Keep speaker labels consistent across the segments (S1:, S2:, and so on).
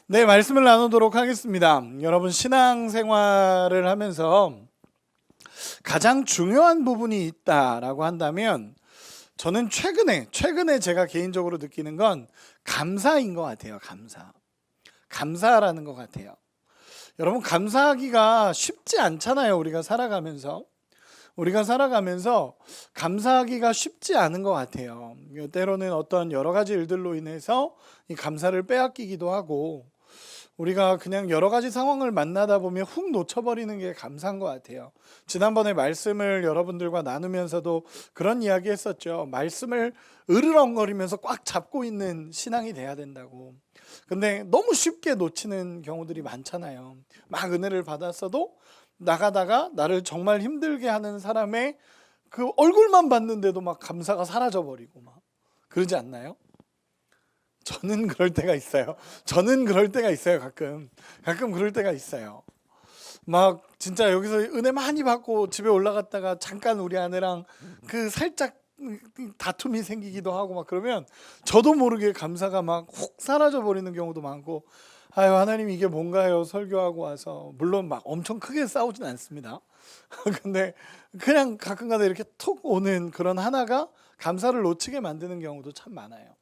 S1: 네, 말씀을 나누도록 하겠습니다. 여러분, 신앙생활을 하면서 가장 중요한 부분이 있다라고 한다면 저는 최근에 제가 개인적으로 느끼는 건 감사인 것 같아요. 감사라는 것 같아요. 여러분, 감사하기가 쉽지 않잖아요. 우리가 살아가면서 감사하기가 쉽지 않은 것 같아요. 때로는 어떤 여러 가지 일들로 인해서 이 감사를 빼앗기기도 하고, 우리가 그냥 여러 가지 상황을 만나다 보면 훅 놓쳐버리는 게 감사한 것 같아요. 지난번에 말씀을 여러분들과 나누면서도 그런 이야기 했었죠. 말씀을 으르렁거리면서 꽉 잡고 있는 신앙이 돼야 된다고. 근데 너무 쉽게 놓치는 경우들이 많잖아요. 막 은혜를 받았어도 나가다가 나를 정말 힘들게 하는 사람의 그 얼굴만 봤는데도 막 감사가 사라져버리고 막 그러지 않나요? 저는 그럴 때가 있어요. 가끔 그럴 때가 있어요. 막 진짜 여기서 은혜 많이 받고 집에 올라갔다가 잠깐 우리 아내랑 그 살짝 다툼이 생기기도 하고 막 그러면 저도 모르게 감사가 막 훅 사라져 버리는 경우도 많고, 아유 하나님 이게 뭔가요? 설교하고 와서 물론 막 엄청 크게 싸우진 않습니다. 근데 그냥 가끔가다 이렇게 툭 오는 그런 하나가 감사를 놓치게 만드는 경우도 참 많아요.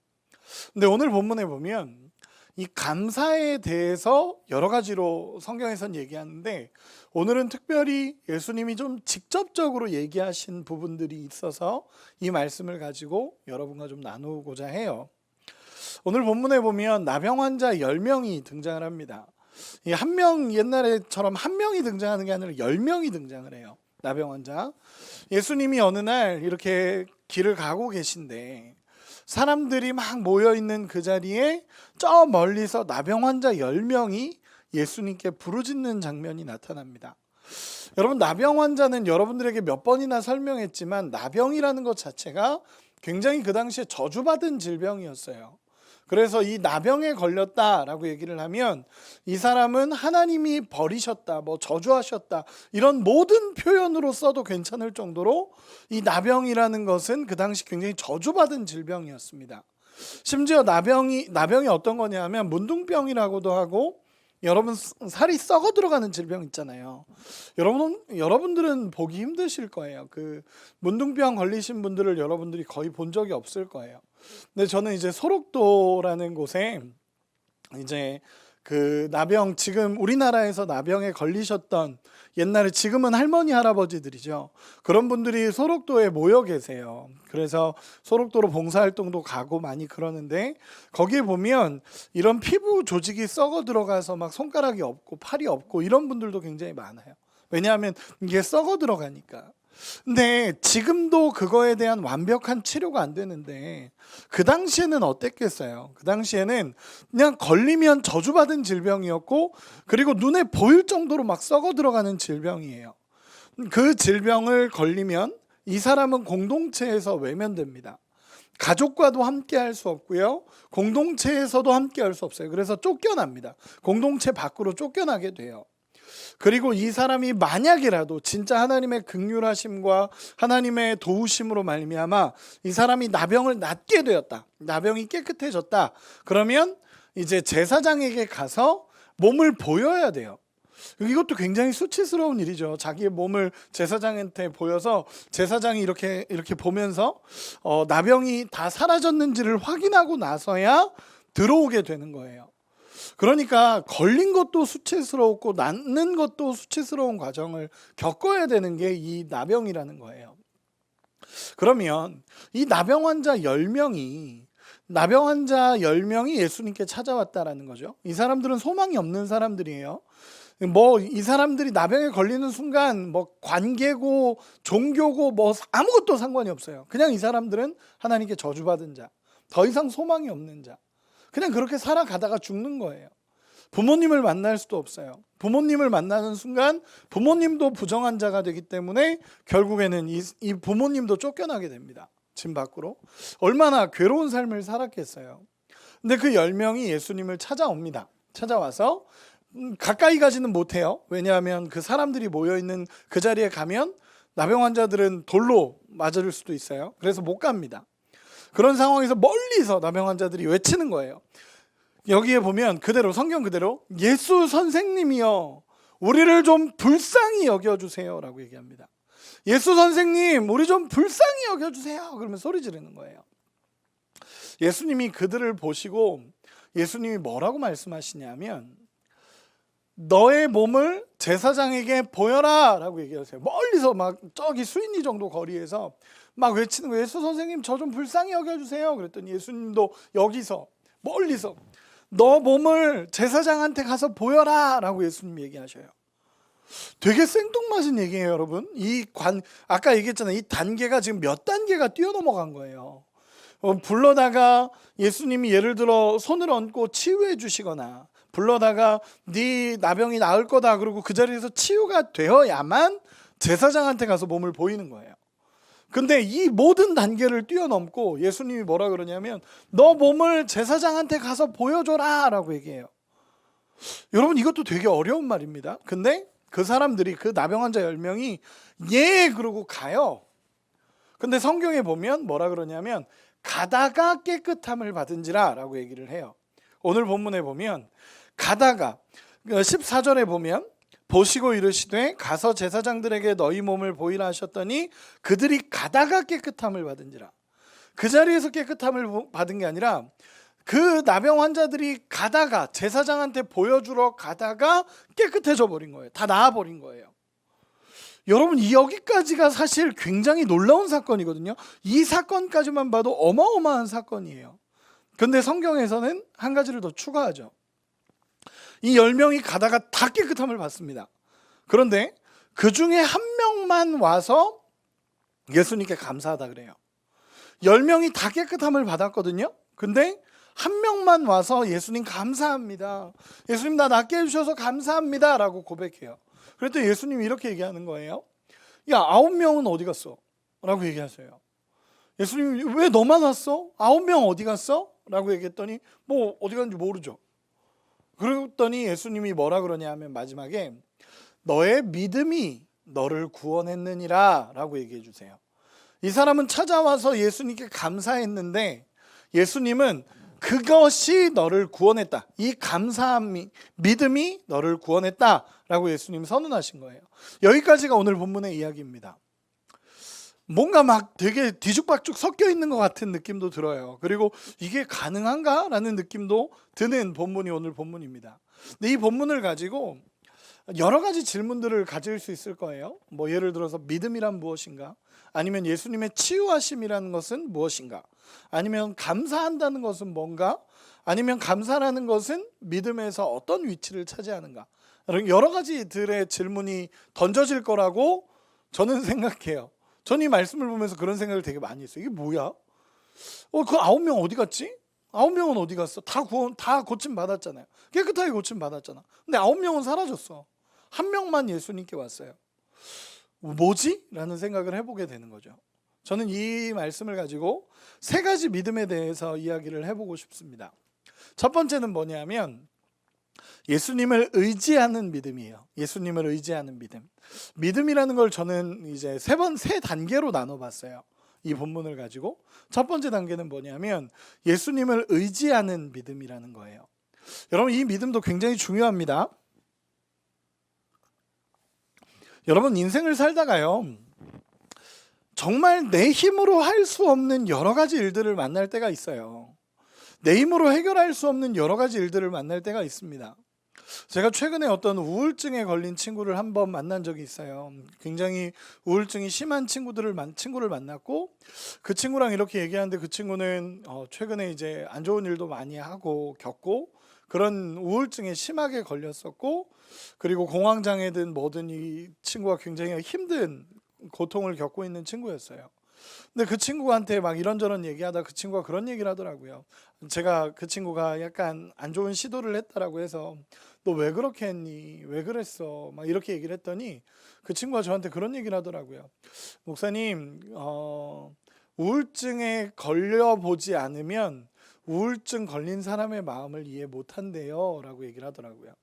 S1: 근데 오늘 본문에 보면 이 감사에 대해서 여러 가지로 성경에선 얘기하는데, 오늘은 특별히 예수님이 좀 직접적으로 얘기하신 부분들이 있어서 이 말씀을 가지고 여러분과 좀 나누고자 해요. 오늘 본문에 보면 나병 환자 10명이 등장을 합니다. 이 한 명, 옛날에처럼 한 명이 등장하는 게 아니라 10명이 등장을 해요. 나병 환자. 예수님이 어느 날 이렇게 길을 가고 계신데 사람들이 막 모여있는 그 자리에 저 멀리서 나병 환자 10명이 예수님께 부르짖는 장면이 나타납니다. 여러분, 나병 환자는 여러분들에게 몇 번이나 설명했지만 나병이라는 것 자체가 굉장히 그 당시에 저주받은 질병이었어요. 그래서 이 나병에 걸렸다라고 얘기를 하면 이 사람은 하나님이 버리셨다, 뭐 저주하셨다, 이런 모든 표현으로 써도 괜찮을 정도로 이 나병이라는 것은 그 당시 굉장히 저주받은 질병이었습니다. 심지어 나병이 어떤 거냐면 문둥병이라고도 하고, 여러분 살이 썩어 들어가는 질병 있잖아요. 여러분들은 보기 힘드실 거예요. 그 문둥병 걸리신 분들을 여러분들이 거의 본 적이 없을 거예요. 근데 저는 이제 소록도라는 곳에 이제 그 나병, 지금 우리나라에서 나병에 걸리셨던, 옛날에 지금은 할머니 할아버지들이죠. 그런 분들이 소록도에 모여 계세요. 그래서 소록도로 봉사활동도 가고 많이 그러는데, 거기에 보면 이런 피부 조직이 썩어 들어가서 막 손가락이 없고 팔이 없고 이런 분들도 굉장히 많아요. 왜냐하면 이게 썩어 들어가니까. 근데 지금도 그거에 대한 완벽한 치료가 안 되는데 그 당시에는 어땠겠어요? 그 당시에는 그냥 걸리면 저주받은 질병이었고, 그리고 눈에 보일 정도로 막 썩어 들어가는 질병이에요. 그 질병을 걸리면 이 사람은 공동체에서 외면됩니다. 가족과도 함께 할 수 없고요, 공동체에서도 함께 할 수 없어요. 그래서 쫓겨납니다. 공동체 밖으로 쫓겨나게 돼요. 그리고 이 사람이 만약이라도 진짜 하나님의 긍휼하심과 하나님의 도우심으로 말미암아 이 사람이 나병을 낫게 되었다, 나병이 깨끗해졌다, 그러면 이제 제사장에게 가서 몸을 보여야 돼요. 이것도 굉장히 수치스러운 일이죠. 자기의 몸을 제사장한테 보여서 제사장이 이렇게 보면서 나병이 다 사라졌는지를 확인하고 나서야 들어오게 되는 거예요. 그러니까 걸린 것도 수치스러웠고 낫는 것도 수치스러운 과정을 겪어야 되는 게 이 나병이라는 거예요. 그러면 이 나병 환자 10명이 예수님께 찾아왔다라는 거죠. 이 사람들은 소망이 없는 사람들이에요. 뭐 이 사람들이 나병에 걸리는 순간 뭐 관계고 종교고 뭐 아무것도 상관이 없어요. 그냥 이 사람들은 하나님께 저주받은 자, 더 이상 소망이 없는 자, 그냥 그렇게 살아가다가 죽는 거예요. 부모님을 만날 수도 없어요. 부모님을 만나는 순간 부모님도 부정한 자가 되기 때문에 결국에는 이 부모님도 쫓겨나게 됩니다. 집 밖으로. 얼마나 괴로운 삶을 살았겠어요. 근데 그 10명이 예수님을 찾아옵니다. 찾아와서 가까이 가지는 못해요. 왜냐하면 그 사람들이 모여있는 그 자리에 가면 나병 환자들은 돌로 맞을 수도 있어요. 그래서 못 갑니다. 그런 상황에서 멀리서 나병 환자들이 외치는 거예요. 여기에 보면 그대로 성경 그대로 예수 선생님이여 우리를 좀 불쌍히 여겨주세요 라고 얘기합니다. 예수 선생님 우리 좀 불쌍히 여겨주세요. 그러면 소리 지르는 거예요. 예수님이 그들을 보시고 예수님이 뭐라고 말씀하시냐면 너의 몸을 제사장에게 보여라 라고 얘기하세요. 멀리서 막 저기 수인리 정도 거리에서 막 외치는 거예요. 예수 선생님 저 좀 불쌍히 여겨주세요. 그랬더니 예수님도 여기서 멀리서 너 몸을 제사장한테 가서 보여라 라고 예수님 얘기하셔요. 되게 생뚱맞은 얘기예요, 여러분. 아까 얘기했잖아요. 이 단계가 지금 몇 단계가 뛰어넘어간 거예요. 불러다가 예수님이 예를 들어 손을 얹고 치유해 주시거나 불러다가 네 나병이 나을 거다 그러고 그 자리에서 치유가 되어야만 제사장한테 가서 몸을 보이는 거예요. 근데 이 모든 단계를 뛰어넘고 예수님이 뭐라 그러냐면 너 몸을 제사장한테 가서 보여줘라 라고 얘기해요. 여러분 이것도 되게 어려운 말입니다. 근데 그 사람들이 그 나병 환자 10명이 예 그러고 가요. 근데 성경에 보면 뭐라 그러냐면 가다가 깨끗함을 받은지라 라고 얘기를 해요. 오늘 본문에 보면 가다가 14절에 보면 보시고 이르시되 가서 제사장들에게 너희 몸을 보이라 하셨더니 그들이 가다가 깨끗함을 받은지라. 그 자리에서 깨끗함을 받은 게 아니라 그 나병 환자들이 가다가 제사장한테 보여주러 가다가 깨끗해져 버린 거예요. 다 나아 버린 거예요. 여러분 여기까지가 사실 굉장히 놀라운 사건이거든요. 이 사건까지만 봐도 어마어마한 사건이에요. 근데 성경에서는 한 가지를 더 추가하죠. 이 10명이 가다가 다 깨끗함을 받습니다. 그런데 그 중에 한 명만 와서 예수님께 감사하다 그래요. 10명이 다 깨끗함을 받았거든요. 근데 한 명만 와서 예수님 감사합니다. 예수님 나 낫게 해주셔서 감사합니다 라고 고백해요. 그랬더니 예수님이 이렇게 얘기하는 거예요. 야 9명은 어디 갔어? 라고 얘기하세요. 예수님이 왜 너만 왔어? 9명 어디 갔어? 라고 얘기했더니 뭐 어디 갔는지 모르죠. 그랬더니 예수님이 뭐라 그러냐 하면 마지막에 너의 믿음이 너를 구원했느니라 라고 얘기해 주세요. 이 사람은 찾아와서 예수님께 감사했는데 예수님은 그것이 너를 구원했다. 이 감사함이 믿음이 너를 구원했다 라고 예수님 선언하신 거예요. 여기까지가 오늘 본문의 이야기입니다. 뭔가 막 되게 뒤죽박죽 섞여 있는 것 같은 느낌도 들어요. 그리고 이게 가능한가? 라는 느낌도 드는 본문이 오늘 본문입니다. 근데 이 본문을 가지고 여러 가지 질문들을 가질 수 있을 거예요. 뭐 예를 들어서 믿음이란 무엇인가? 아니면 예수님의 치유하심이라는 것은 무엇인가? 아니면 감사한다는 것은 뭔가? 아니면 감사라는 것은 믿음에서 어떤 위치를 차지하는가? 여러 가지들의 질문이 던져질 거라고 저는 생각해요. 저는 이 말씀을 보면서 그런 생각을 되게 많이 했어요. 이게 뭐야? 그 9명 어디 갔지? 9명은 어디 갔어? 다 고침 받았잖아요. 깨끗하게 고침 받았잖아. 근데 9명은 사라졌어. 한 명만 예수님께 왔어요. 뭐지? 라는 생각을 해보게 되는 거죠. 저는 이 말씀을 가지고 세 가지 믿음에 대해서 이야기를 해보고 싶습니다. 첫 번째는 뭐냐면 예수님을 의지하는 믿음이에요. 예수님을 의지하는 믿음. 믿음이라는 걸 저는 이제 세 단계로 나눠봤어요. 이 본문을 가지고 첫 번째 단계는 뭐냐면 예수님을 의지하는 믿음이라는 거예요. 여러분 이 믿음도 굉장히 중요합니다. 여러분 인생을 살다가요 정말 내 힘으로 할 수 없는 여러 가지 일들을 만날 때가 있어요. 내 힘으로 해결할 수 없는 여러 가지 일들을 만날 때가 있습니다. 제가 최근에 어떤 우울증에 걸린 친구를 한번 만난 적이 있어요. 굉장히 우울증이 심한 친구를 만났고 그 친구랑 이렇게 얘기하는데 그 친구는 최근에 이제 안 좋은 일도 많이 하고 겪고 그런 우울증에 심하게 걸렸었고 그리고 공황장애든 뭐든 이 친구가 굉장히 힘든 고통을 겪고 있는 친구였어요. 근데 그 친구한테 막 이런저런 얘기하다 그 친구가 그런 얘기를 하더라고요. 제가 그 친구가 약간 안 좋은 시도를 했다라고 해서 너 왜 그렇게 했니? 왜 그랬어? 막 이렇게 얘기를 했더니 그 친구가 저한테 그런 얘기를 하더라고요. 목사님, 우울증에 걸려보지 않으면 우울증 걸린 사람의 마음을 이해 못한대요 라고 얘기를 하더라고요.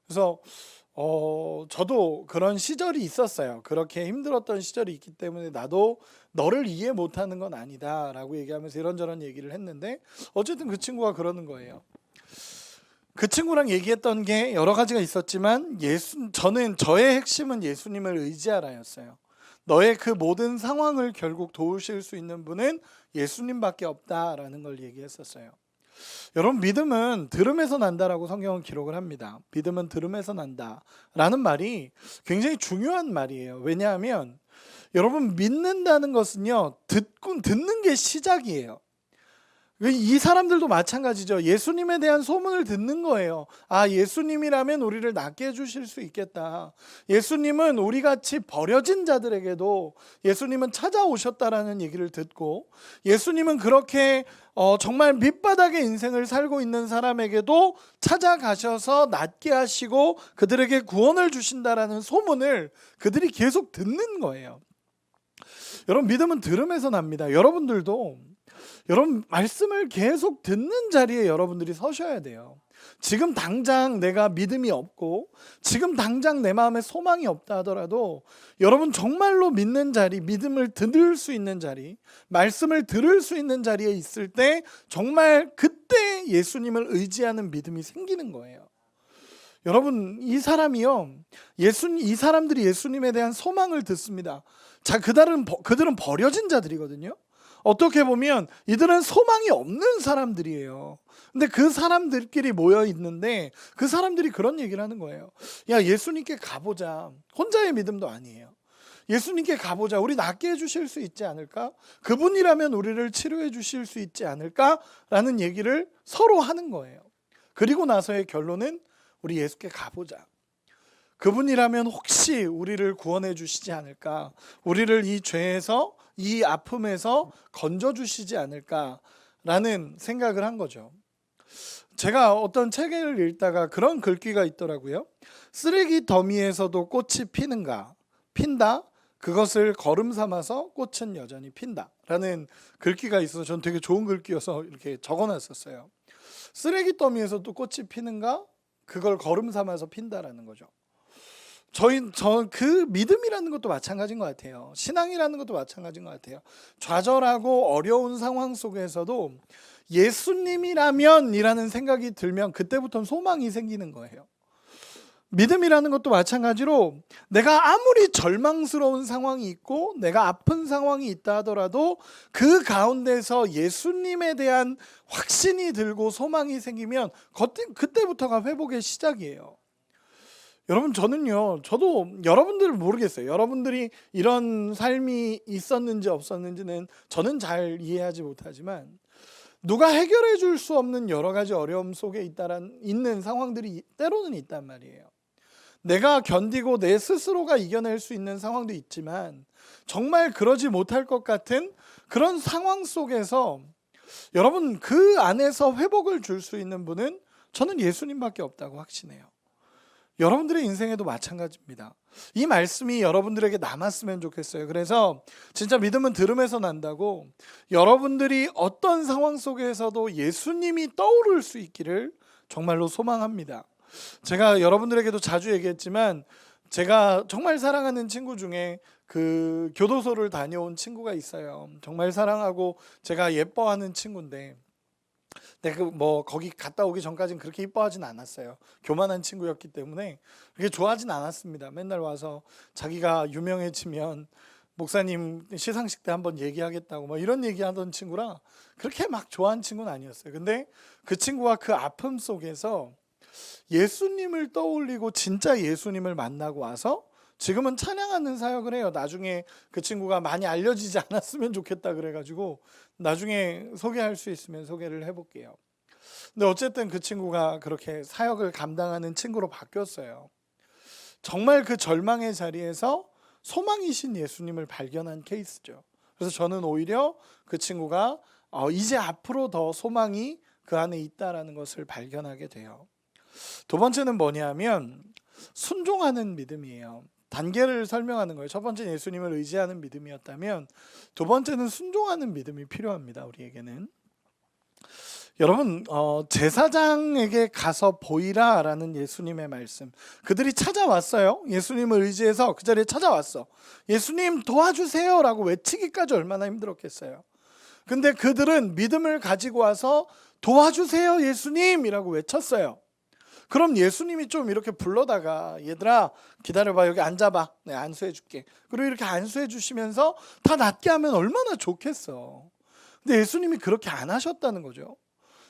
S1: 그래서 저도 그런 시절이 있었어요. 그렇게 힘들었던 시절이 있기 때문에 나도 너를 이해 못하는 건 아니다 라고 얘기하면서 이런저런 얘기를 했는데 어쨌든 그 친구가 그러는 거예요. 그 친구랑 얘기했던 게 여러 가지가 있었지만 저의 핵심은 예수님을 의지하라였어요. 너의 그 모든 상황을 결국 도우실 수 있는 분은 예수님밖에 없다라는 걸 얘기했었어요. 여러분, 믿음은 들음에서 난다라고 성경은 기록을 합니다. 믿음은 들음에서 난다라는 말이 굉장히 중요한 말이에요. 왜냐하면 여러분, 믿는다는 것은요, 듣는 게 시작이에요. 이 사람들도 마찬가지죠. 예수님에 대한 소문을 듣는 거예요. 아, 예수님이라면 우리를 낫게 해주실 수 있겠다. 예수님은 우리같이 버려진 자들에게도 예수님은 찾아오셨다라는 얘기를 듣고, 예수님은 그렇게 정말 밑바닥의 인생을 살고 있는 사람에게도 찾아가셔서 낫게 하시고 그들에게 구원을 주신다라는 소문을 그들이 계속 듣는 거예요. 여러분, 믿음은 들음에서 납니다. 여러분들도 여러분, 말씀을 계속 듣는 자리에 여러분들이 서셔야 돼요. 지금 당장 내가 믿음이 없고 지금 당장 내 마음에 소망이 없다 하더라도 여러분, 정말로 믿는 자리, 믿음을 들을 수 있는 자리, 말씀을 들을 수 있는 자리에 있을 때 정말 그때 예수님을 의지하는 믿음이 생기는 거예요. 여러분, 이 사람들이 예수님에 대한 소망을 듣습니다. 자, 그들은 버려진 자들이거든요. 어떻게 보면 이들은 소망이 없는 사람들이에요. 근데 그 사람들끼리 모여 있는데 그 사람들이 그런 얘기를 하는 거예요. 야, 예수님께 가보자. 혼자의 믿음도 아니에요. 예수님께 가보자. 우리 낫게 해주실 수 있지 않을까? 그분이라면 우리를 치료해 주실 수 있지 않을까? 라는 얘기를 서로 하는 거예요. 그리고 나서의 결론은 우리 예수께 가보자. 그분이라면 혹시 우리를 구원해 주시지 않을까? 우리를 이 죄에서, 이 아픔에서 건져주시지 않을까라는 생각을 한 거죠. 제가 어떤 책을 읽다가 그런 글귀가 있더라고요. 쓰레기 더미에서도 꽃이 피는가? 핀다? 그것을 걸음 삼아서 꽃은 여전히 핀다 라는 글귀가 있어서 전 되게 좋은 글귀여서 이렇게 적어놨었어요. 쓰레기 더미에서도 꽃이 피는가? 그걸 걸음 삼아서 핀다라는 거죠. 그 믿음이라는 것도 마찬가지인 것 같아요. 신앙이라는 것도 마찬가지인 것 같아요. 좌절하고 어려운 상황 속에서도 예수님이라면 이라는 생각이 들면 그때부터는 소망이 생기는 거예요. 믿음이라는 것도 마찬가지로 내가 아무리 절망스러운 상황이 있고 내가 아픈 상황이 있다 하더라도 그 가운데서 예수님에 대한 확신이 들고 소망이 생기면 그때부터가 회복의 시작이에요. 여러분, 저도 여러분들을 모르겠어요. 여러분들이 이런 삶이 있었는지 없었는지는 저는 잘 이해하지 못하지만 누가 해결해 줄 수 없는 여러 가지 어려움 속에 있는 상황들이 때로는 있단 말이에요. 내가 견디고 내 스스로가 이겨낼 수 있는 상황도 있지만 정말 그러지 못할 것 같은 그런 상황 속에서 여러분, 그 안에서 회복을 줄 수 있는 분은 저는 예수님밖에 없다고 확신해요. 여러분들의 인생에도 마찬가지입니다. 이 말씀이 여러분들에게 남았으면 좋겠어요. 그래서 진짜 믿음은 들음에서 난다고 여러분들이 어떤 상황 속에서도 예수님이 떠오를 수 있기를 정말로 소망합니다. 제가 여러분들에게도 자주 얘기했지만 제가 정말 사랑하는 친구 중에 그 교도소를 다녀온 친구가 있어요. 정말 사랑하고 제가 예뻐하는 친구인데 거기 갔다 오기 전까지는 그렇게 이뻐하진 않았어요. 교만한 친구였기 때문에 그렇게 좋아하진 않았습니다. 맨날 와서 자기가 유명해지면 목사님 시상식 때 한번 얘기하겠다고 이런 얘기하던 친구라 그렇게 막 좋아하는 친구는 아니었어요. 근데 그 친구가 그 아픔 속에서 예수님을 떠올리고 진짜 예수님을 만나고 와서 지금은 찬양하는 사역을 해요. 나중에 그 친구가 많이 알려지지 않았으면 좋겠다 그래가지고 나중에 소개할 수 있으면 소개를 해볼게요. 근데 어쨌든 그 친구가 그렇게 사역을 감당하는 친구로 바뀌었어요. 정말 그 절망의 자리에서 소망이신 예수님을 발견한 케이스죠. 그래서 저는 오히려 그 친구가 이제 앞으로 더 소망이 그 안에 있다라는 것을 발견하게 돼요. 두 번째는 뭐냐면 순종하는 믿음이에요. 단계를 설명하는 거예요. 첫 번째는 예수님을 의지하는 믿음이었다면 두 번째는 순종하는 믿음이 필요합니다. 우리에게는. 여러분, 제사장에게 가서 보이라라는 예수님의 말씀. 그들이 찾아왔어요. 예수님을 의지해서 그 자리에 찾아왔어. 예수님 도와주세요라고 외치기까지 얼마나 힘들었겠어요. 근데 그들은 믿음을 가지고 와서 도와주세요 예수님이라고 외쳤어요. 그럼 예수님이 좀 이렇게 불러다가 얘들아 기다려봐, 여기 앉아봐, 내가 안수해 줄게. 그리고 이렇게 안수해 주시면서 다 낫게 하면 얼마나 좋겠어. 근데 예수님이 그렇게 안 하셨다는 거죠.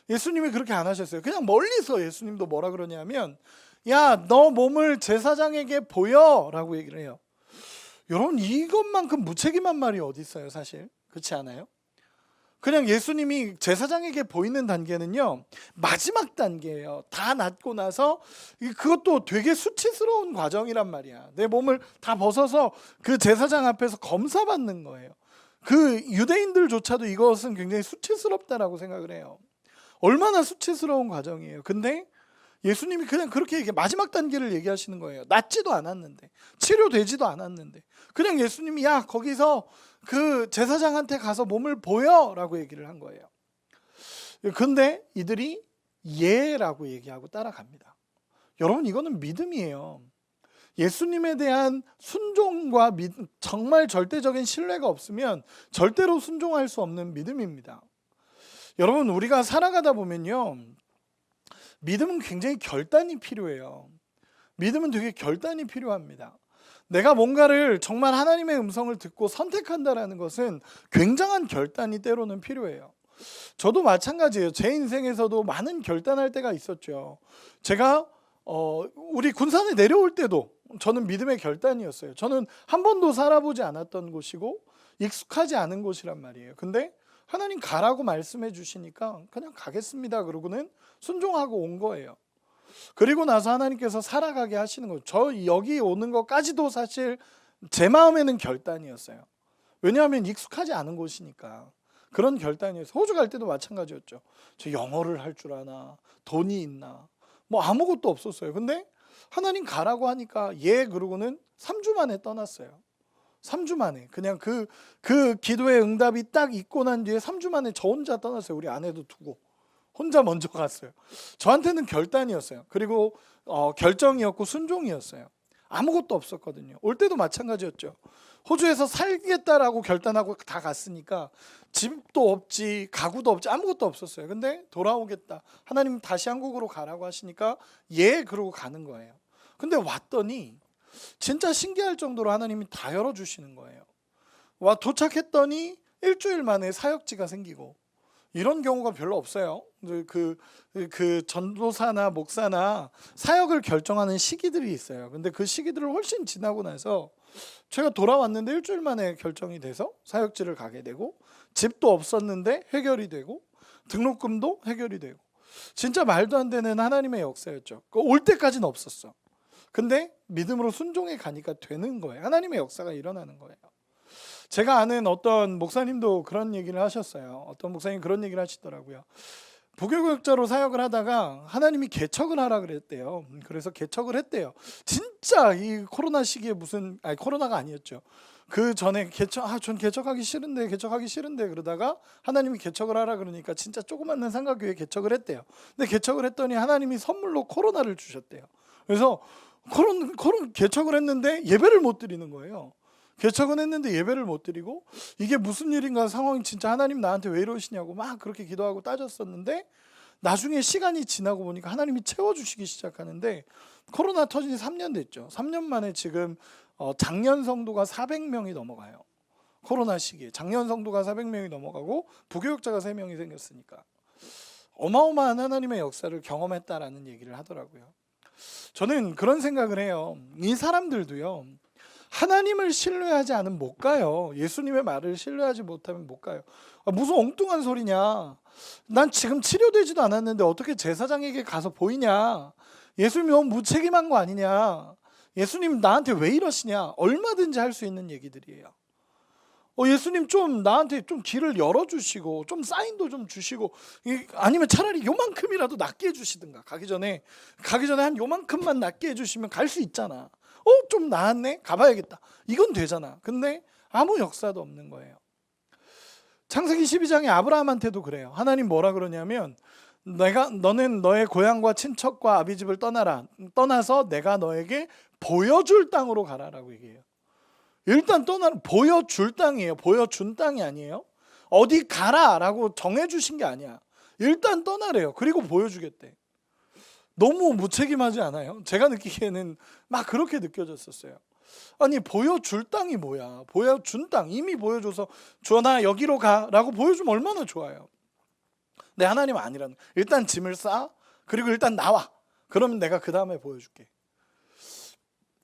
S1: 예수님이 그렇게 안 하셨어요. 그냥 멀리서 예수님도 뭐라 그러냐면 야, 너 몸을 제사장에게 보여 라고 얘기를 해요. 여러분, 이것만큼 무책임한 말이 어디 있어요, 사실. 그렇지 않아요? 그냥 예수님이 제사장에게 보이는 단계는요, 마지막 단계예요. 다 낫고 나서 그것도 되게 수치스러운 과정이란 말이야. 내 몸을 다 벗어서 그 제사장 앞에서 검사받는 거예요. 그 유대인들조차도 이것은 굉장히 수치스럽다라고 생각을 해요. 얼마나 수치스러운 과정이에요. 근데 예수님이 그냥 그렇게 마지막 단계를 얘기하시는 거예요. 낫지도 않았는데, 치료되지도 않았는데, 그냥 예수님이 야, 거기서 그 제사장한테 가서 몸을 보여 라고 얘기를 한 거예요. 근데 이들이 예라고 얘기하고 따라갑니다. 여러분, 이거는 믿음이에요. 예수님에 대한 순종과 정말 절대적인 신뢰가 없으면 절대로 순종할 수 없는 믿음입니다. 여러분, 우리가 살아가다 보면요, 믿음은 굉장히 결단이 필요해요. 믿음은 되게 결단이 필요합니다. 내가 뭔가를 정말 하나님의 음성을 듣고 선택한다라는 것은 굉장한 결단이 때로는 필요해요. 저도 마찬가지예요. 제 인생에서도 많은 결단할 때가 있었죠. 제가 우리 군산에 내려올 때도 저는 믿음의 결단이었어요. 저는 한 번도 살아보지 않았던 곳이고 익숙하지 않은 곳이란 말이에요. 근데 하나님 가라고 말씀해 주시니까 그냥 가겠습니다 그러고는 순종하고 온 거예요. 그리고 나서 하나님께서 살아가게 하시는 거예요. 저 여기 오는 것까지도 사실 제 마음에는 결단이었어요. 왜냐하면 익숙하지 않은 곳이니까. 그런 결단이었어요. 호주 갈 때도 마찬가지였죠. 저 영어를 할 줄 아나, 돈이 있나, 뭐 아무것도 없었어요. 근데 하나님 가라고 하니까 예 그러고는 3주 만에 떠났어요. 3주 만에 그냥 그 기도의 응답이 딱 있고 난 뒤에 3주 만에 저 혼자 떠났어요. 우리 아내도 두고 혼자 먼저 갔어요. 저한테는 결단이었어요. 그리고 결정이었고 순종이었어요. 아무것도 없었거든요. 올 때도 마찬가지였죠. 호주에서 살겠다라고 결단하고 다 갔으니까 집도 없지, 가구도 없지, 아무것도 없었어요. 근데 돌아오겠다, 하나님 다시 한국으로 가라고 하시니까 예 그러고 가는 거예요. 근데 왔더니 진짜 신기할 정도로 하나님이 다 열어주시는 거예요. 와, 도착했더니 일주일 만에 사역지가 생기고, 이런 경우가 별로 없어요. 그 전도사나 목사나 사역을 결정하는 시기들이 있어요. 근데 그 시기들을 훨씬 지나고 나서 제가 돌아왔는데 일주일 만에 결정이 돼서 사역지를 가게 되고, 집도 없었는데 해결이 되고, 등록금도 해결이 되고, 진짜 말도 안 되는 하나님의 역사였죠. 올 때까지는 없었어. 근데 믿음으로 순종해 가니까 되는 거예요. 하나님의 역사가 일어나는 거예요. 제가 아는 어떤 목사님도 그런 얘기를 하셨어요. 어떤 목사님 그런 얘기를 하시더라고요. 부교육자로 사역을 하다가 하나님이 개척을 하라 그랬대요. 그래서 개척을 했대요. 진짜 이 코로나 시기에 코로나가 아니었죠. 그 전에 전 개척하기 싫은데 그러다가 하나님이 개척을 하라 그러니까 진짜 조그마한 상가교회 개척을 했대요. 근데 개척을 했더니 하나님이 선물로 코로나를 주셨대요. 그래서 개척을 했는데 예배를 못 드리는 거예요. 개척은 했는데 예배를 못 드리고, 이게 무슨 일인가 상황이, 진짜 하나님 나한테 왜 이러시냐고 막 그렇게 기도하고 따졌었는데, 나중에 시간이 지나고 보니까 하나님이 채워주시기 시작하는데, 코로나 터진 지 3년 됐죠. 3년 만에 지금 작년 성도가 400명이 넘어가요. 코로나 시기에 작년 성도가 400명이 넘어가고 부교육자가 3명이 생겼으니까 어마어마한 하나님의 역사를 경험했다라는 얘기를 하더라고요. 저는 그런 생각을 해요. 이 사람들도요, 하나님을 신뢰하지 않으면 못 가요. 예수님의 말을 신뢰하지 못하면 못 가요. 무슨 엉뚱한 소리냐, 난 지금 치료되지도 않았는데 어떻게 제사장에게 가서 보이냐, 예수님이 너무 무책임한 거 아니냐, 예수님 나한테 왜 이러시냐, 얼마든지 할 수 있는 얘기들이에요. 예수님 좀 나한테 좀 길을 열어주시고 좀 사인도 좀 주시고, 아니면 차라리 요만큼이라도 낫게 해주시든가, 가기 전에 한 요만큼만 낫게 해주시면 갈 수 있잖아. 좀 나았네, 가봐야겠다, 이건 되잖아. 근데 아무 역사도 없는 거예요. 창세기 12장에 아브라함한테도 그래요. 하나님 뭐라 그러냐면, 너는 너의 고향과 친척과 아비집을 떠나서 내가 너에게 보여줄 땅으로 가라라고 얘기해요. 일단 보여줄 땅이에요. 보여준 땅이 아니에요. 어디 가라라고 정해주신 게 아니야. 일단 떠나래요. 그리고 보여주겠대. 너무 무책임하지 않아요? 제가 느끼기에는 막 그렇게 느껴졌었어요. 아니 보여줄 땅이 뭐야? 보여준 땅 이미 보여줘서 주어 나 여기로 가라고 보여주면 얼마나 좋아요. 내 하나님 아니라는 일단 짐을 싸 그리고 일단 나와 그러면 내가 그 다음에 보여줄게.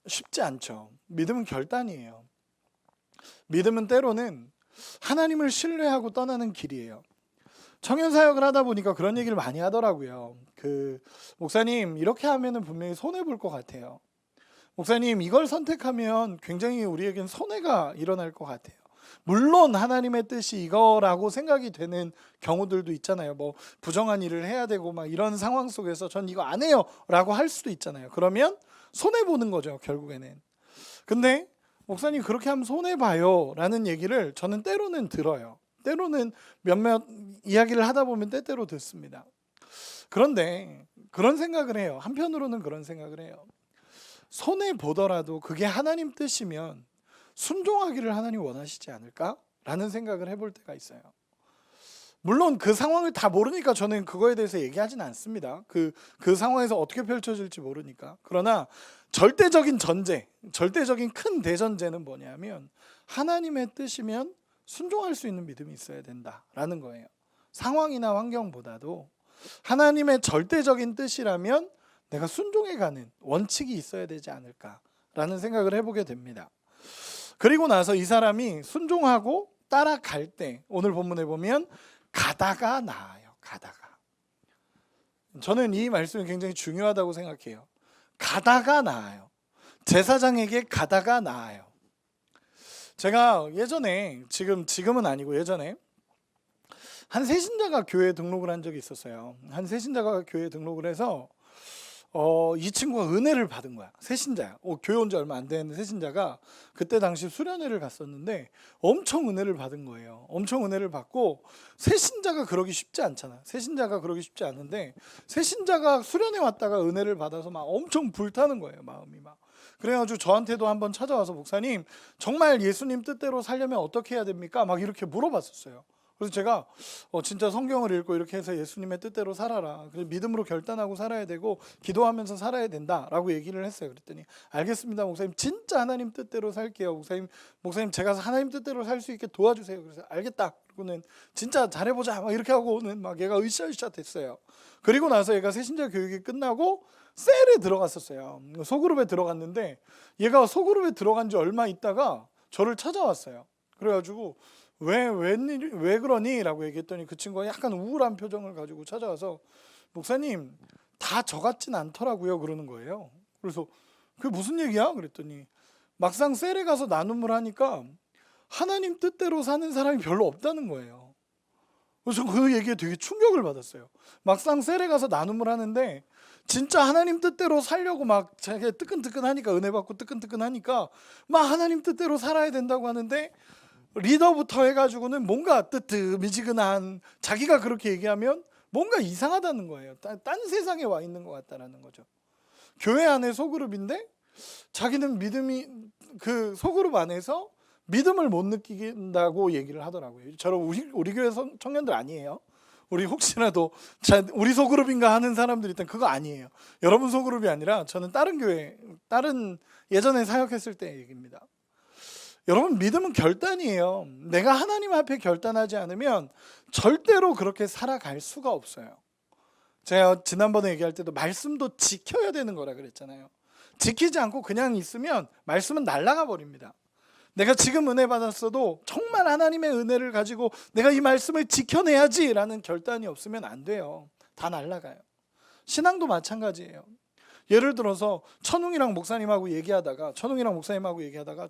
S1: 쉽지 않죠. 믿음은 결단이에요. 믿음은 때로는 하나님을 신뢰하고 떠나는 길이에요. 청년 사역을 하다 보니까 그런 얘기를 많이 하더라고요. 목사님 이렇게 하면은 분명히 손해 볼 것 같아요. 목사님 이걸 선택하면 굉장히 우리에겐 손해가 일어날 것 같아요. 물론 하나님의 뜻이 이거라고 생각이 되는 경우들도 있잖아요. 뭐 부정한 일을 해야 되고 막 이런 상황 속에서 전 이거 안 해요 라고 할 수도 있잖아요. 그러면 손해 보는 거죠 결국에는. 근데 목사님 그렇게 하면 손해 봐요 라는 얘기를 저는 때로는 들어요. 때로는 몇몇 이야기를 하다 보면 때때로 듣습니다. 그런데 그런 생각을 해요. 한편으로는 그런 생각을 해요. 손해 보더라도 그게 하나님 뜻이면 순종하기를 하나님 원하시지 않을까? 라는 생각을 해볼 때가 있어요. 물론 그 상황을 다 모르니까 저는 그거에 대해서 얘기하진 않습니다. 그 상황에서 어떻게 펼쳐질지 모르니까. 그러나 절대적인 전제, 절대적인 큰 대전제는 뭐냐면 하나님의 뜻이면 순종할 수 있는 믿음이 있어야 된다라는 거예요. 상황이나 환경보다도 하나님의 절대적인 뜻이라면 내가 순종해가는 원칙이 있어야 되지 않을까라는 생각을 해보게 됩니다. 그리고 나서 이 사람이 순종하고 따라갈 때 오늘 본문에 보면 가다가 나아요. 가다가. 저는 이 말씀이 굉장히 중요하다고 생각해요. 가다가 나아요. 제사장에게 가다가 나아요. 제가 예전에 지금은 아니고 예전에 한 새신자가 교회에 등록을 한 적이 있었어요. 한 새신자가 교회에 등록을 해서 이 친구가 은혜를 받은 거야. 새신자야. 교회 온 지 얼마 안 된 새신자가 그때 당시 수련회를 갔었는데 엄청 은혜를 받은 거예요. 엄청 은혜를 받고 새신자가 그러기 쉽지 않잖아. 새신자가 그러기 쉽지 않은데 새신자가 수련회 왔다가 은혜를 받아서 막 엄청 불타는 거예요. 마음이 막. 그래가지고 저한테도 한번 찾아와서 목사님 정말 예수님 뜻대로 살려면 어떻게 해야 됩니까? 막 이렇게 물어봤었어요. 그래서 제가 진짜 성경을 읽고 이렇게 해서 예수님의 뜻대로 살아라. 그래서 믿음으로 결단하고 살아야 되고 기도하면서 살아야 된다라고 얘기를 했어요. 그랬더니 알겠습니다 목사님 진짜 하나님 뜻대로 살게요. 목사님 제가 하나님 뜻대로 살 수 있게 도와주세요. 그래서 알겠다. 그리고는 진짜 잘해보자 막 이렇게 하고는 막 얘가 으쌰으쌰 됐어요. 그리고 나서 얘가 새신자 교육이 끝나고 셀에 들어갔었어요. 소그룹에 들어갔는데 얘가 소그룹에 들어간 지 얼마 있다가 저를 찾아왔어요. 그래가지고 왜 그러니? 라고 얘기했더니 그 친구가 약간 우울한 표정을 가지고 찾아와서 목사님 다 저 같진 않더라고요 그러는 거예요. 그래서 그게 무슨 얘기야? 그랬더니 막상 셀에 가서 나눔을 하니까 하나님 뜻대로 사는 사람이 별로 없다는 거예요. 그래서 그 얘기에 되게 충격을 받았어요. 막상 셀에 가서 나눔을 하는데 진짜 하나님 뜻대로 살려고 막 자기가 뜨끈뜨끈하니까 은혜 받고 뜨끈뜨끈하니까 막 하나님 뜻대로 살아야 된다고 하는데 리더부터 해가지고는 뭔가 뜨뜻미지근한 자기가 그렇게 얘기하면 뭔가 이상하다는 거예요. 딴 세상에 와 있는 것 같다라는 거죠. 교회 안에 소그룹인데 자기는 믿음이 그 소그룹 안에서 믿음을 못 느낀다고 얘기를 하더라고요. 저런 우리 교회 청년들 아니에요. 우리 혹시라도 우리 소그룹인가 하는 사람들 일단 그거 아니에요. 여러분 소그룹이 아니라 저는 다른 교회 다른 예전에 사역했을 때 얘기입니다. 여러분 믿음은 결단이에요. 내가 하나님 앞에 결단하지 않으면 절대로 그렇게 살아갈 수가 없어요. 제가 지난번에 얘기할 때도 말씀도 지켜야 되는 거라 그랬잖아요. 지키지 않고 그냥 있으면 말씀은 날아가 버립니다. 내가 지금 은혜 받았어도 정말 하나님의 은혜를 가지고 내가 이 말씀을 지켜내야지라는 결단이 없으면 안 돼요. 다 날아가요. 신앙도 마찬가지예요. 예를 들어서 천웅이랑 목사님하고 얘기하다가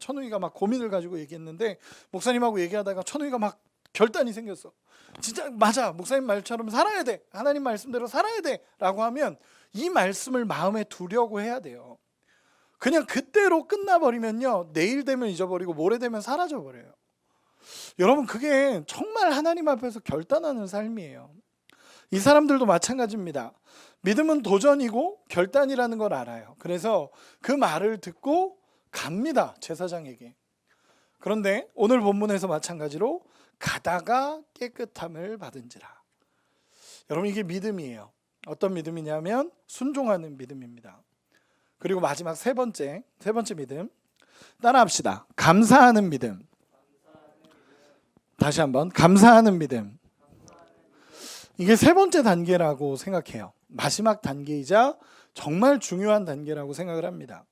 S1: 천웅이가 막 고민을 가지고 얘기했는데 목사님하고 얘기하다가 천웅이가 막 결단이 생겼어. 진짜 맞아 목사님 말처럼 살아야 돼 하나님 말씀대로 살아야 돼 라고 하면 이 말씀을 마음에 두려고 해야 돼요. 그냥 그때로 끝나버리면요 내일 되면 잊어버리고 모레 되면 사라져버려요. 여러분 그게 정말 하나님 앞에서 결단하는 삶이에요. 이 사람들도 마찬가지입니다. 믿음은 도전이고 결단이라는 걸 알아요. 그래서 그 말을 듣고 갑니다. 제사장에게. 그런데 오늘 본문에서 마찬가지로 가다가 깨끗함을 받은지라. 여러분 이게 믿음이에요. 어떤 믿음이냐면 순종하는 믿음입니다. 그리고 마지막 세 번째 믿음. 따라합시다. 감사하는 믿음. 다시 한번 감사하는 믿음. 이게 세 번째 단계라고 생각해요. 마지막 단계이자 정말 중요한 단계라고 생각을 합니다.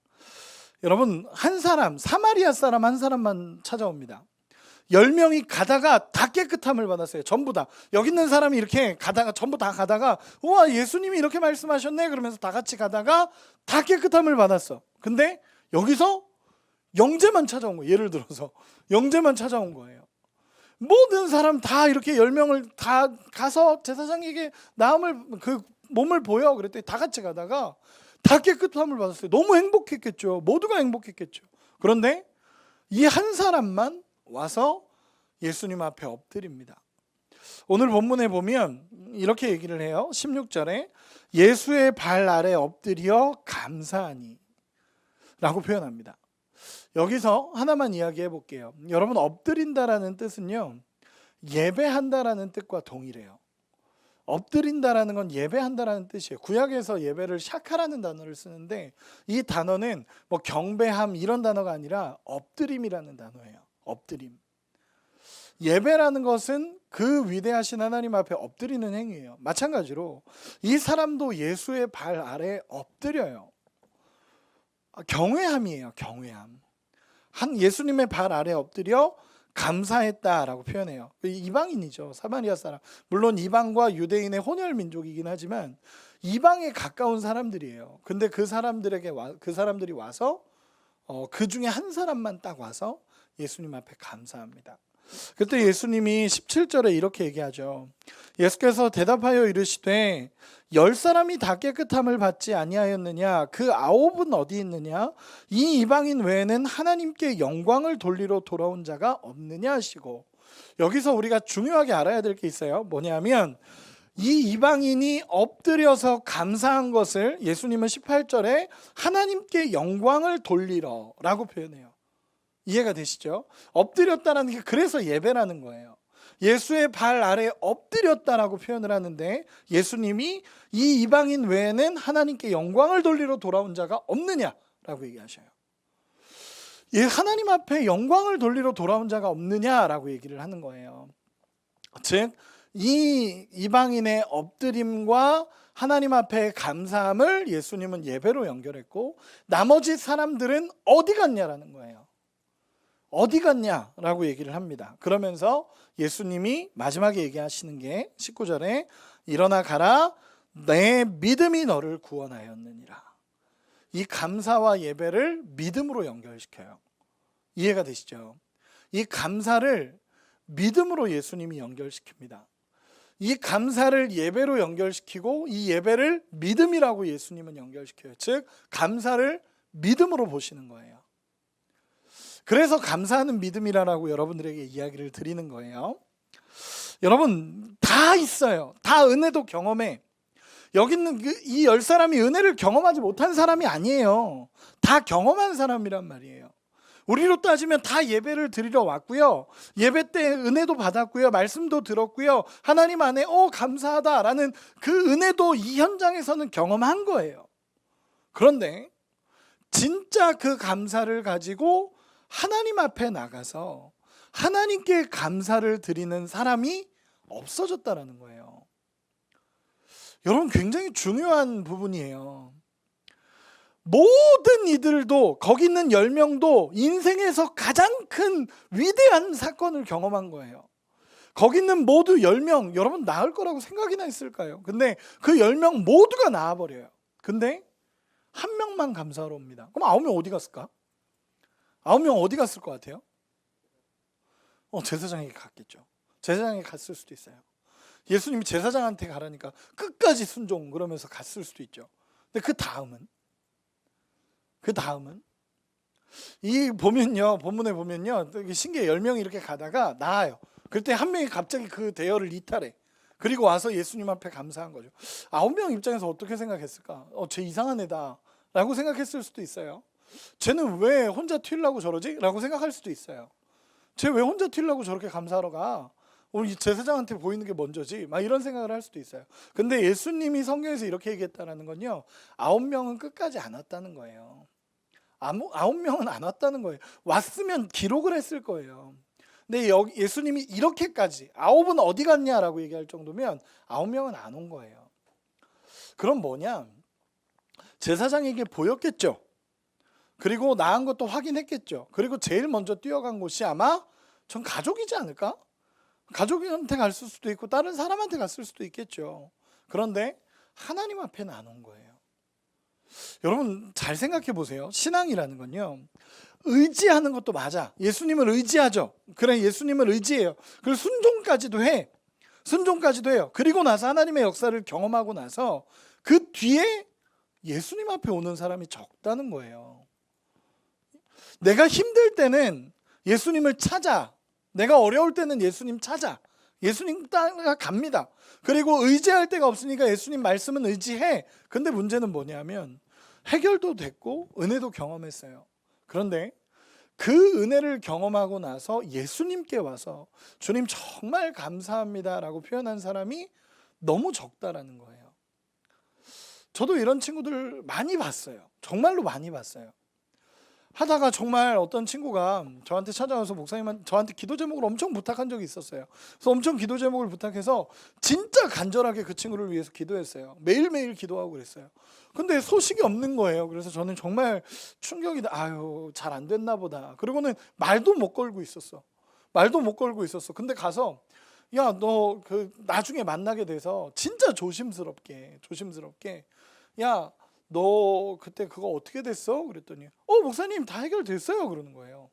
S1: 여러분, 한 사람, 사마리아 사람 한 사람만 찾아옵니다. 10명이 가다가 다 깨끗함을 받았어요. 전부 다. 여기 있는 사람이 이렇게 가다가 전부 다 가다가 우와, 예수님이 이렇게 말씀하셨네 그러면서 다 같이 가다가 다 깨끗함을 받았어. 근데 여기서 영재만 찾아온 거예요. 예를 들어서 영재만 찾아온 거예요. 모든 사람 다 이렇게 10명을 다 가서 제사장에게 그 몸을 보여 그랬더니 다 같이 가다가 다 깨끗함을 받았어요. 너무 행복했겠죠. 모두가 행복했겠죠. 그런데 이 한 사람만 와서 예수님 앞에 엎드립니다. 오늘 본문에 보면 이렇게 얘기를 해요. 16절에 예수의 발 아래 엎드려 감사하니 라고 표현합니다. 여기서 하나만 이야기해 볼게요. 여러분, 엎드린다라는 뜻은요, 예배한다라는 뜻과 동일해요. 엎드린다라는 건 예배한다라는 뜻이에요. 구약에서 예배를 샤카라는 단어를 쓰는데 이 단어는 뭐 경배함 이런 단어가 아니라 엎드림이라는 단어예요. 엎드림. 예배라는 것은 그 위대하신 하나님 앞에 엎드리는 행위예요. 마찬가지로 이 사람도 예수의 발 아래 엎드려요. 경외함이에요. 경외함. 예수님의 발 아래 엎드려 감사했다라고 표현해요. 이방인이죠. 사마리아 사람. 물론 이방과 유대인의 혼혈 민족이긴 하지만 이방에 가까운 사람들이에요. 근데 그 사람들이 와서 그 중에 한 사람만 딱 와서 예수님 앞에 감사합니다. 그때 예수님이 17절에 이렇게 얘기하죠. 예수께서 대답하여 이르시되 10사람이 다 깨끗함을 받지 아니하였느냐? 그 9은 어디 있느냐? 이 이방인 외에는 하나님께 영광을 돌리러 돌아온 자가 없느냐 하시고, 여기서 우리가 중요하게 알아야 될 게 있어요. 뭐냐면 이 이방인이 엎드려서 감사한 것을 예수님은 18절에 하나님께 영광을 돌리러 라고 표현해요. 이해가 되시죠? 엎드렸다는 게 그래서 예배라는 거예요. 예수의 발 아래 엎드렸다라고 표현을 하는데 예수님이 이 이방인 외에는 하나님께 영광을 돌리러 돌아온 자가 없느냐라고 얘기하셔요. 하나님 앞에 영광을 돌리러 돌아온 자가 없느냐라고 얘기를 하는 거예요. 즉, 이 이방인의 엎드림과 하나님 앞에 감사함을 예수님은 예배로 연결했고 나머지 사람들은 어디 갔냐라는 거예요. 어디 갔냐라고 얘기를 합니다. 그러면서 예수님이 마지막에 얘기하시는 게 19절에 일어나 가라, 내 믿음이 너를 구원하였느니라. 이 감사와 예배를 믿음으로 연결시켜요. 이해가 되시죠? 이 감사를 믿음으로 예수님이 연결시킵니다. 이 감사를 예배로 연결시키고 이 예배를 믿음이라고 예수님은 연결시켜요. 즉, 감사를 믿음으로 보시는 거예요. 그래서 감사하는 믿음이라고 여러분들에게 이야기를 드리는 거예요. 여러분, 다 있어요. 다 은혜도 경험해. 여기 있는 이 10사람이 은혜를 경험하지 못한 사람이 아니에요. 다 경험한 사람이란 말이에요. 우리로 따지면 다 예배를 드리러 왔고요. 예배 때 은혜도 받았고요. 말씀도 들었고요. 하나님 안에 감사하다라는 그 은혜도 이 현장에서는 경험한 거예요. 그런데 진짜 그 감사를 가지고 하나님 앞에 나가서 하나님께 감사를 드리는 사람이 없어졌다라는 거예요. 여러분, 굉장히 중요한 부분이에요. 모든 이들도, 거기 있는 10명도 인생에서 가장 큰 위대한 사건을 경험한 거예요. 거기 있는 모두 10명, 여러분 나을 거라고 생각이나 했을까요? 근데 그 10명 모두가 나아버려요. 근데 한 명만 감사하러 옵니다. 그럼 9명 어디 갔을까? 9명 어디 갔을 것 같아요? 제사장에게 갔겠죠. 제사장에게 갔을 수도 있어요. 예수님이 제사장한테 가라니까 끝까지 순종 그러면서 갔을 수도 있죠. 근데 그 다음은 이 보면요, 본문에 보면요, 신기해. 10명이 이렇게 가다가 나아요. 그때 한 명이 갑자기 그 대열을 이탈해. 그리고 와서 예수님 앞에 감사한 거죠. 9명 입장에서 어떻게 생각했을까? 쟤 이상한 애다 라고 생각했을 수도 있어요. 쟤는 왜 혼자 튀려고 저러지? 라고 생각할 수도 있어요. 쟤 왜 혼자 튀려고 저렇게 감사하러 가? 우리 제사장한테 보이는 게 먼저지 막 이런 생각을 할 수도 있어요. 근데 예수님이 성경에서 이렇게 얘기했다라는 건요, 9명은 끝까지 안 왔다는 거예요. 9명은 안 왔다는 거예요. 왔으면 기록을 했을 거예요. 근데 여기 예수님이 이렇게까지 9은 어디 갔냐라고 얘기할 정도면 9명은 안 온 거예요. 그럼 뭐냐, 제사장에게 보였겠죠. 그리고 나은 것도 확인했겠죠. 그리고 제일 먼저 뛰어간 곳이 아마 전 가족이지 않을까? 가족한테 갔을 수도 있고 다른 사람한테 갔을 수도 있겠죠. 그런데 하나님 앞에는 안 온 거예요. 여러분 잘 생각해 보세요. 신앙이라는 건요, 의지하는 것도 맞아. 예수님을 의지하죠. 그래, 예수님을 의지해요. 그리고 순종까지도 해. 순종까지도 해요. 그리고 나서 하나님의 역사를 경험하고 나서 그 뒤에 예수님 앞에 오는 사람이 적다는 거예요. 내가 힘들 때는 예수님을 찾아. 내가 어려울 때는 예수님 찾아. 예수님 따라 갑니다. 그리고 의지할 데가 없으니까 예수님 말씀은 의지해. 근데 문제는 뭐냐면 해결도 됐고 은혜도 경험했어요. 그런데 그 은혜를 경험하고 나서 예수님께 와서 주님 정말 감사합니다라고 표현한 사람이 너무 적다라는 거예요. 저도 이런 친구들 많이 봤어요. 정말로 많이 봤어요. 하다가 정말 어떤 친구가 저한테 찾아와서 목사님한테 저한테 기도 제목을 엄청 부탁한 적이 있었어요. 그래서 엄청 기도 제목을 부탁해서 진짜 간절하게 그 친구를 위해서 기도했어요. 매일매일 기도하고 그랬어요. 근데 소식이 없는 거예요. 그래서 저는 정말 충격이다. 아유, 잘 안 됐나 보다. 그리고는 말도 못 걸고 있었어. 말도 못 걸고 있었어. 근데 가서 야, 너 그 나중에 만나게 돼서 진짜 조심스럽게 야, 너 그때 그거 어떻게 됐어? 그랬더니 목사님 다 해결됐어요 그러는 거예요.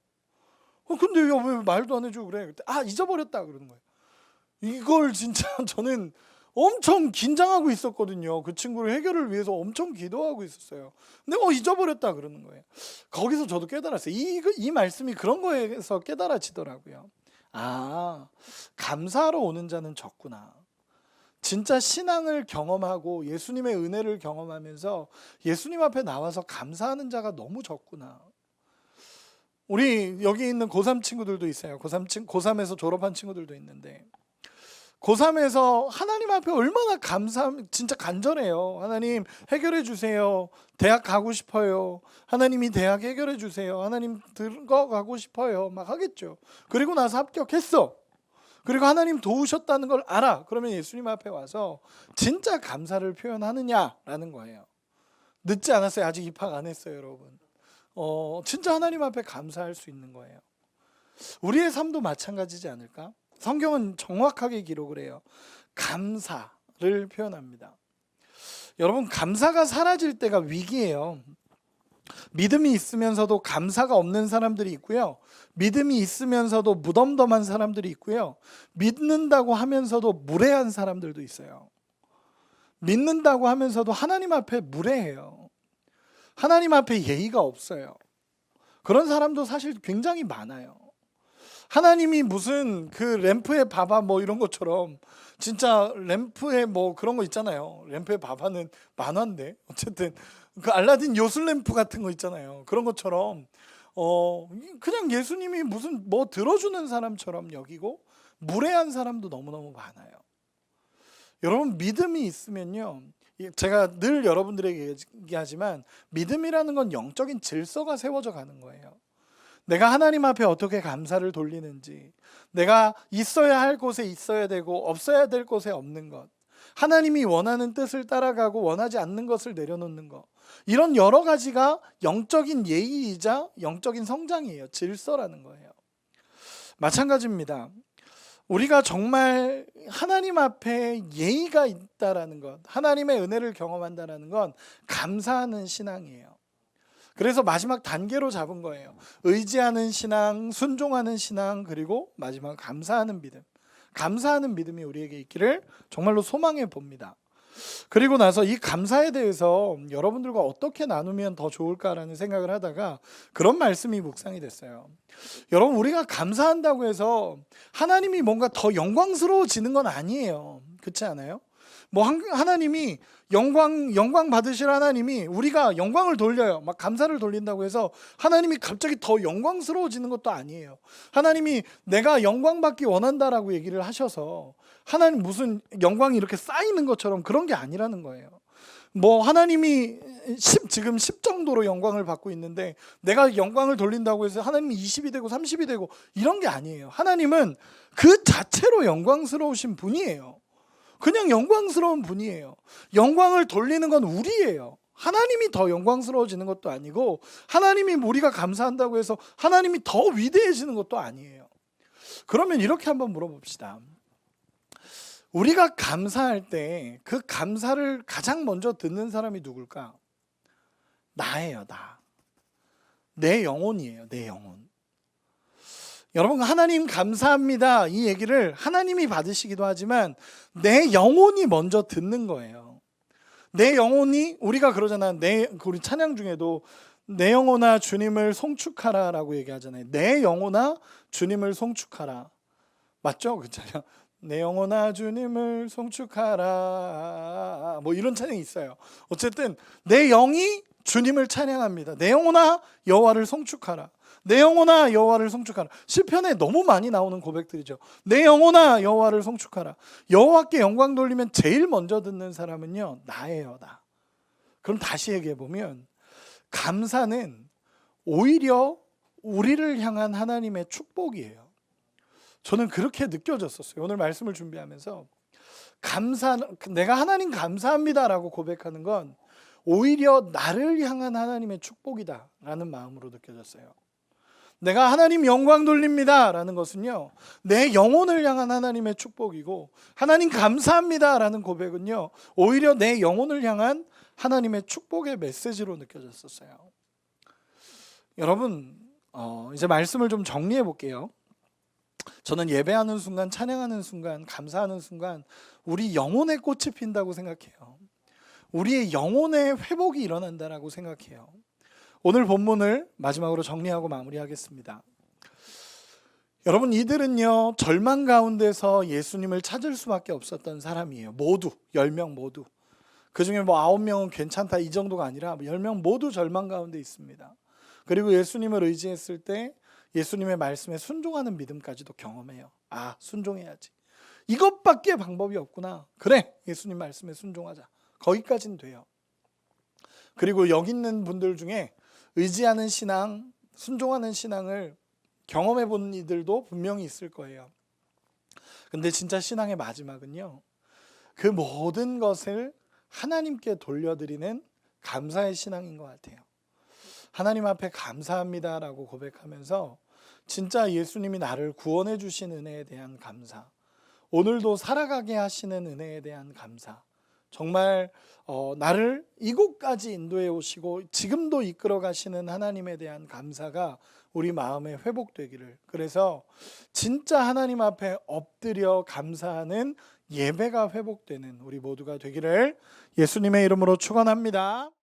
S1: 근데 왜 말도 안 해주고 그래? 그때 잊어버렸다 그러는 거예요. 이걸 진짜 저는 엄청 긴장하고 있었거든요. 그 친구를 해결을 위해서 엄청 기도하고 있었어요. 근데 잊어버렸다 그러는 거예요. 거기서 저도 깨달았어요. 이 말씀이 그런 거에서 깨달아지더라고요. 감사하러 오는 자는 적구나. 진짜 신앙을 경험하고 예수님의 은혜를 경험하면서 예수님 앞에 나와서 감사하는 자가 너무 적구나. 우리 여기 있는 고3 친구들도 있어요. 고3에서 졸업한 친구들도 있는데 고3에서 하나님 앞에 얼마나 진짜 간절해요. 하나님 해결해 주세요. 대학 가고 싶어요. 하나님이 대학 해결해 주세요. 하나님 들어가고 싶어요. 막 하겠죠. 그리고 나서 합격했어. 그리고 하나님 도우셨다는 걸 알아. 그러면 예수님 앞에 와서 진짜 감사를 표현하느냐라는 거예요. 늦지 않았어요. 아직 입학 안 했어요, 여러분. 진짜 하나님 앞에 감사할 수 있는 거예요. 우리의 삶도 마찬가지지 않을까? 성경은 정확하게 기록을 해요. 감사를 표현합니다. 여러분, 감사가 사라질 때가 위기예요. 믿음이 있으면서도 감사가 없는 사람들이 있고요. 믿음이 있으면서도 무덤덤한 사람들이 있고요. 믿는다고 하면서도 무례한 사람들도 있어요. 믿는다고 하면서도 하나님 앞에 무례해요. 하나님 앞에 예의가 없어요. 그런 사람도 사실 굉장히 많아요. 하나님이 무슨 그 램프에 봐봐 뭐 이런 것처럼 진짜 램프에 뭐 그런 거 있잖아요. 램프에 봐봐는 만화인데 어쨌든 그 알라딘 요술 램프 같은 거 있잖아요. 그런 것처럼 그냥 예수님이 무슨 뭐 들어주는 사람처럼 여기고 무례한 사람도 너무너무 많아요. 여러분 믿음이 있으면요, 제가 늘 여러분들에게 얘기하지만 믿음이라는 건 영적인 질서가 세워져 가는 거예요. 내가 하나님 앞에 어떻게 감사를 돌리는지, 내가 있어야 할 곳에 있어야 되고 없어야 될 곳에 없는 것, 하나님이 원하는 뜻을 따라가고 원하지 않는 것을 내려놓는 것, 이런 여러 가지가 영적인 예의이자 영적인 성장이에요. 질서라는 거예요. 마찬가지입니다. 우리가 정말 하나님 앞에 예의가 있다라는 것, 하나님의 은혜를 경험한다라는 건 감사하는 신앙이에요. 그래서 마지막 단계로 잡은 거예요. 의지하는 신앙, 순종하는 신앙, 그리고 마지막 감사하는 믿음. 감사하는 믿음이 우리에게 있기를 정말로 소망해 봅니다. 그리고 나서 이 감사에 대해서 여러분들과 어떻게 나누면 더 좋을까라는 생각을 하다가 그런 말씀이 묵상이 됐어요. 여러분, 우리가 감사한다고 해서 하나님이 뭔가 더 영광스러워지는 건 아니에요. 그렇지 않아요? 뭐 하나님이 영광 받으실 하나님이 우리가 영광을 돌려요. 막 감사를 돌린다고 해서 하나님이 갑자기 더 영광스러워지는 것도 아니에요. 하나님이 내가 영광 받기 원한다라고 얘기를 하셔서 하나님 무슨 영광이 이렇게 쌓이는 것처럼 그런 게 아니라는 거예요. 뭐 하나님이 지금 10 정도로 영광을 받고 있는데 내가 영광을 돌린다고 해서 하나님이 20이 되고 30이 되고 이런 게 아니에요. 하나님은 그 자체로 영광스러우신 분이에요. 그냥 영광스러운 분이에요. 영광을 돌리는 건 우리예요. 하나님이 더 영광스러워지는 것도 아니고 하나님이 우리가 감사한다고 해서 하나님이 더 위대해지는 것도 아니에요. 그러면 이렇게 한번 물어봅시다. 우리가 감사할 때 그 감사를 가장 먼저 듣는 사람이 누굴까? 나예요, 나. 내 영혼이에요, 내 영혼. 여러분, 하나님 감사합니다 이 얘기를 하나님이 받으시기도 하지만 내 영혼이 먼저 듣는 거예요. 내 영혼이, 우리가 그러잖아. 우리 찬양 중에도 내 영혼아 주님을 송축하라 라고 얘기하잖아요. 내 영혼아 주님을 송축하라. 맞죠? 그 찬양. 내 영혼아 주님을 송축하라. 뭐 이런 찬양이 있어요. 어쨌든 내 영이 주님을 찬양합니다. 내 영혼아 여호와를 송축하라. 내 영혼아 여호와를 송축하라. 시편에 너무 많이 나오는 고백들이죠. 내 영혼아 여호와를 송축하라. 여호와께 영광 돌리면 제일 먼저 듣는 사람은요, 나예요, 나. 그럼 다시 얘기해 보면 감사는 오히려 우리를 향한 하나님의 축복이에요. 저는 그렇게 느껴졌었어요. 오늘 말씀을 준비하면서 내가 하나님 감사합니다라고 고백하는 건 오히려 나를 향한 하나님의 축복이다라는 마음으로 느껴졌어요. 내가 하나님 영광 돌립니다라는 것은요, 내 영혼을 향한 하나님의 축복이고, 하나님 감사합니다라는 고백은요, 오히려 내 영혼을 향한 하나님의 축복의 메시지로 느껴졌었어요. 여러분, 이제 말씀을 좀 정리해 볼게요. 저는 예배하는 순간, 찬양하는 순간, 감사하는 순간 우리 영혼의 꽃이 핀다고 생각해요. 우리의 영혼의 회복이 일어난다라고 생각해요. 오늘 본문을 마지막으로 정리하고 마무리하겠습니다. 여러분, 이들은요 절망 가운데서 예수님을 찾을 수밖에 없었던 사람이에요. 모두 10명 모두. 그중에 뭐 9명은 괜찮다 이 정도가 아니라 10명 모두 절망 가운데 있습니다. 그리고 예수님을 의지했을 때 예수님의 말씀에 순종하는 믿음까지도 경험해요. 아, 순종해야지. 이것밖에 방법이 없구나. 그래, 예수님 말씀에 순종하자. 거기까지는 돼요. 그리고 여기 있는 분들 중에 의지하는 신앙, 순종하는 신앙을 경험해 본 이들도 분명히 있을 거예요. 근데 진짜 신앙의 마지막은요, 그 모든 것을 하나님께 돌려드리는 감사의 신앙인 것 같아요. 하나님 앞에 감사합니다라고 고백하면서 진짜 예수님이 나를 구원해 주신 은혜에 대한 감사, 오늘도 살아가게 하시는 은혜에 대한 감사, 정말 나를 이곳까지 인도해 오시고 지금도 이끌어 가시는 하나님에 대한 감사가 우리 마음에 회복되기를, 그래서 진짜 하나님 앞에 엎드려 감사하는 예배가 회복되는 우리 모두가 되기를 예수님의 이름으로 축원합니다.